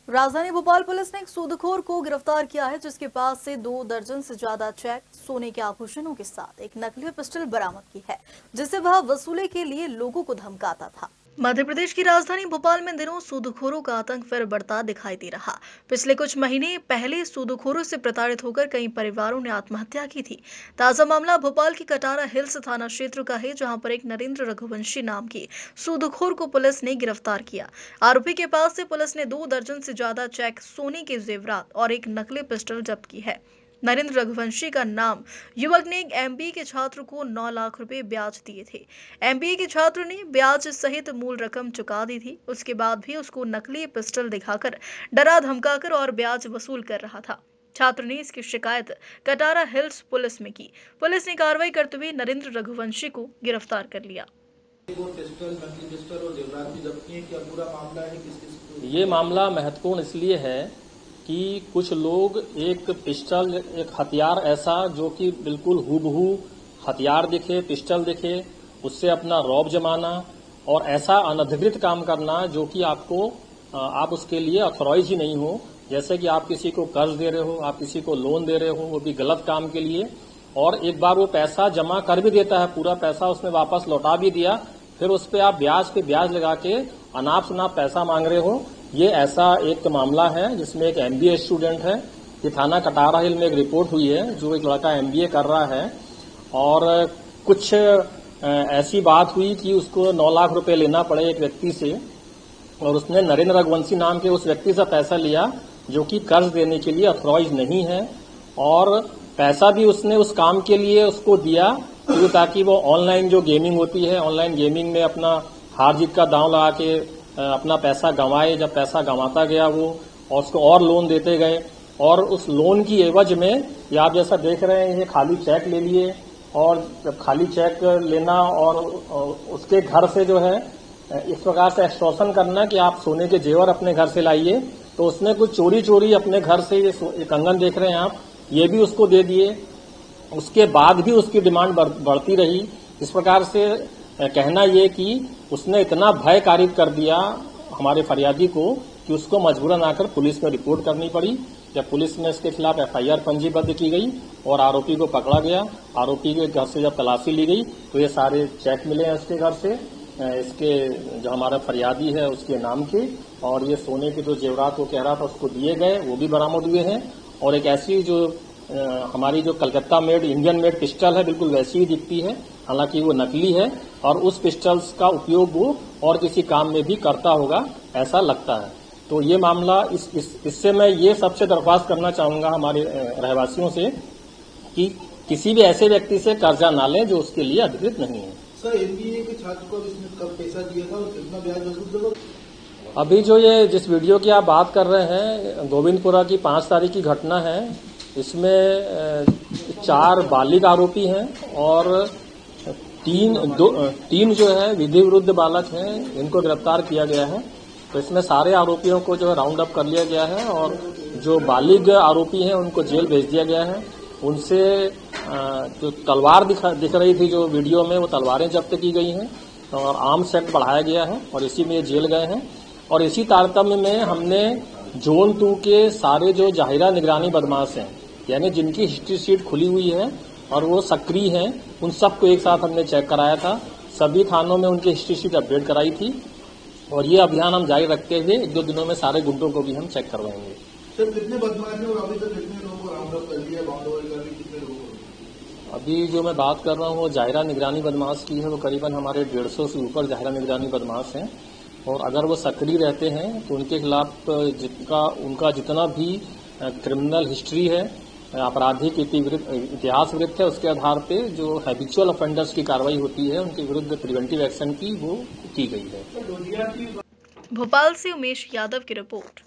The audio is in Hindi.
राजधानी भोपाल पुलिस ने एक सूदखोर को गिरफ्तार किया है, जिसके पास से 2 दर्जन से ज्यादा चेक, सोने के आभूषणों के साथ एक नकली पिस्टल बरामद की है, जिसे वह वसूली के लिए लोगों को धमकाता था। मध्य प्रदेश की राजधानी भोपाल में दिनों सूदखोरों का आतंक फिर बढ़ता दिखाई दे रहा। पिछले कुछ महीने पहले सूदखोरों से प्रताड़ित होकर कई परिवारों ने आत्महत्या की थी। ताजा मामला भोपाल की कटारा हिल्स थाना क्षेत्र का है, जहां पर एक नरेंद्र रघुवंशी नाम की सूदखोर को पुलिस ने गिरफ्तार किया। आरोपी के पास से पुलिस ने 2 दर्जन से ज्यादा चेक, सोने के जेवरात और एक नकली पिस्टल जब्त की है। नरेंद्र रघुवंशी का नाम युवक ने एक एमबीए के छात्र को 9 लाख रुपए ब्याज दिए थे। एमबीए के छात्र ने ब्याज सहित मूल रकम चुका दी थी। उसके बाद भी उसको नकली पिस्टल दिखाकर डरा धमकाकर और ब्याज वसूल कर रहा था। छात्र ने इसकी शिकायत कटारा हिल्स पुलिस में की। पुलिस ने कार्रवाई करते हुए नरेंद्र रघुवंशी को गिरफ्तार कर लिया। ये मामला महत्वपूर्ण इसलिए है कि कुछ लोग एक पिस्टल, एक हथियार ऐसा जो कि बिल्कुल हूबहू हथियार दिखे, पिस्टल दिखे, उससे अपना रौब जमाना और ऐसा अनधिकृत काम करना जो कि आप उसके लिए ऑथोराइज ही नहीं हो। जैसे कि आप किसी को कर्ज दे रहे हो, आप किसी को लोन दे रहे हो, वो भी गलत काम के लिए, और एक बार वो पैसा जमा कर भी देता है, पूरा पैसा उसने वापस लौटा भी दिया, फिर उस पर आप ब्याज पे ब्याज लगा के अनाप शनाप पैसा मांग रहे हो। ये ऐसा एक मामला है जिसमें एक एमबीए स्टूडेंट है। ये थाना कटारा हिल में एक रिपोर्ट हुई है, जो एक लड़का एमबीए कर रहा है और कुछ ऐसी बात हुई कि उसको 9 लाख रुपए लेना पड़े एक व्यक्ति से, और उसने नरेंद्र रघुवंशी नाम के उस व्यक्ति से पैसा लिया जो कि कर्ज देने के लिए अथॉराइज नहीं है, और पैसा भी उसने उस काम के लिए उसको दिया तो ताकि वो ऑनलाइन जो गेमिंग होती है, ऑनलाइन गेमिंग में अपना हार जीत का दांव लगा के अपना पैसा गंवाए। जब पैसा गंवाता गया वो, और उसको और लोन देते गए, और उस लोन की एवज में ये आप जैसा देख रहे हैं, ये खाली चेक ले लिए, और जब खाली चेक लेना और उसके घर से जो है इस प्रकार से एक्सटॉर्शन करना कि आप सोने के जेवर अपने घर से लाइए, तो उसने कुछ चोरी चोरी अपने घर से ये कंगन देख रहे हैं आप, ये भी उसको दे दिए। उसके बाद भी उसकी डिमांड बढ़ती रही। इस प्रकार से कहना ये कि उसने इतना भय कारित कर दिया हमारे फरियादी को कि उसको मजबूरन आकर पुलिस में रिपोर्ट करनी पड़ी। जब पुलिस में इसके खिलाफ एफआईआर पंजीबद्ध की गई और आरोपी को पकड़ा गया, आरोपी के घर से जब तलाशी ली गई तो ये सारे चेक मिले हैं उसके घर से, इसके जो हमारा फरियादी है उसके नाम के, और ये सोने के जो जेवरात वो कह रहा था उसको दिए गए, वो भी बरामद हुए हैं। और एक ऐसी जो हमारी जो Calcutta made, Indian made pistol है, बिल्कुल वैसी ही दिखती है, हालांकि वो नकली है, और उस पिस्टल्स का उपयोग वो और किसी काम में भी करता होगा ऐसा लगता है। तो ये मामला इससे मैं ये सबसे दरख्वास्त करना चाहूंगा हमारे रहवासियों से कि किसी भी ऐसे व्यक्ति से कर्जा ना लें जो उसके लिए अधिकृत नहीं है। सर, एमबीए के छात्र को इसने कब पैसा दिया था और कितना ब्याज वसूल? अभी जो ये जिस वीडियो की आप बात कर रहे हैं, गोविंदपुरा की 5 तारीख की घटना है। इसमें 4 बालिग आरोपी हैं और 3 जो है विधि विरुद्ध बालक हैं, इनको गिरफ्तार किया गया है। तो इसमें सारे आरोपियों को जो है राउंड अप कर लिया गया है, और जो बालिग आरोपी हैं उनको जेल भेज दिया गया है। उनसे जो तलवार दिख रही थी जो वीडियो में, वो तलवारें जब्त की गई हैं और आर्म्स एक्ट बढ़ाया गया है, और इसी में जेल गए हैं। और इसी तारतम्य में हमने जोन 2 के सारे जो जाहिरा निगरानी बदमाश हैं, यानी जिनकी हिस्ट्री शीट खुली हुई है और वो सक्रिय हैं, उन सबको एक साथ हमने चेक कराया था। सभी थानों में उनकी हिस्ट्री शीट अपडेट कराई थी, और ये अभियान हम जारी रखते हुए 1-2 दिनों में सारे गुंडों को भी हम चेक करवाएंगे। सर, कितने बदमाश हैं और अभी तक कितने लोगों को राउंड अप कर लिया, बाउंड ओवर कर लिया, कितने लोगों को? अभी जो मैं बात कर रहा हूँ वो जाहिरा निगरानी बदमाश की है, वो करीबन हमारे 150 से ऊपर जाहिरा निगरानी बदमाश हैं, और अगर वो सक्रिय रहते हैं तो उनके खिलाफ उनका जितना भी क्रिमिनल हिस्ट्री है, आपराधिक इतिहास वृत्त है, उसके आधार पे जो हैबिचुअल ऑफेंडर्स की कार्रवाई होती है उनके विरुद्ध प्रिवेंटिव एक्शन की वो की गई है। भोपाल से उमेश यादव की रिपोर्ट।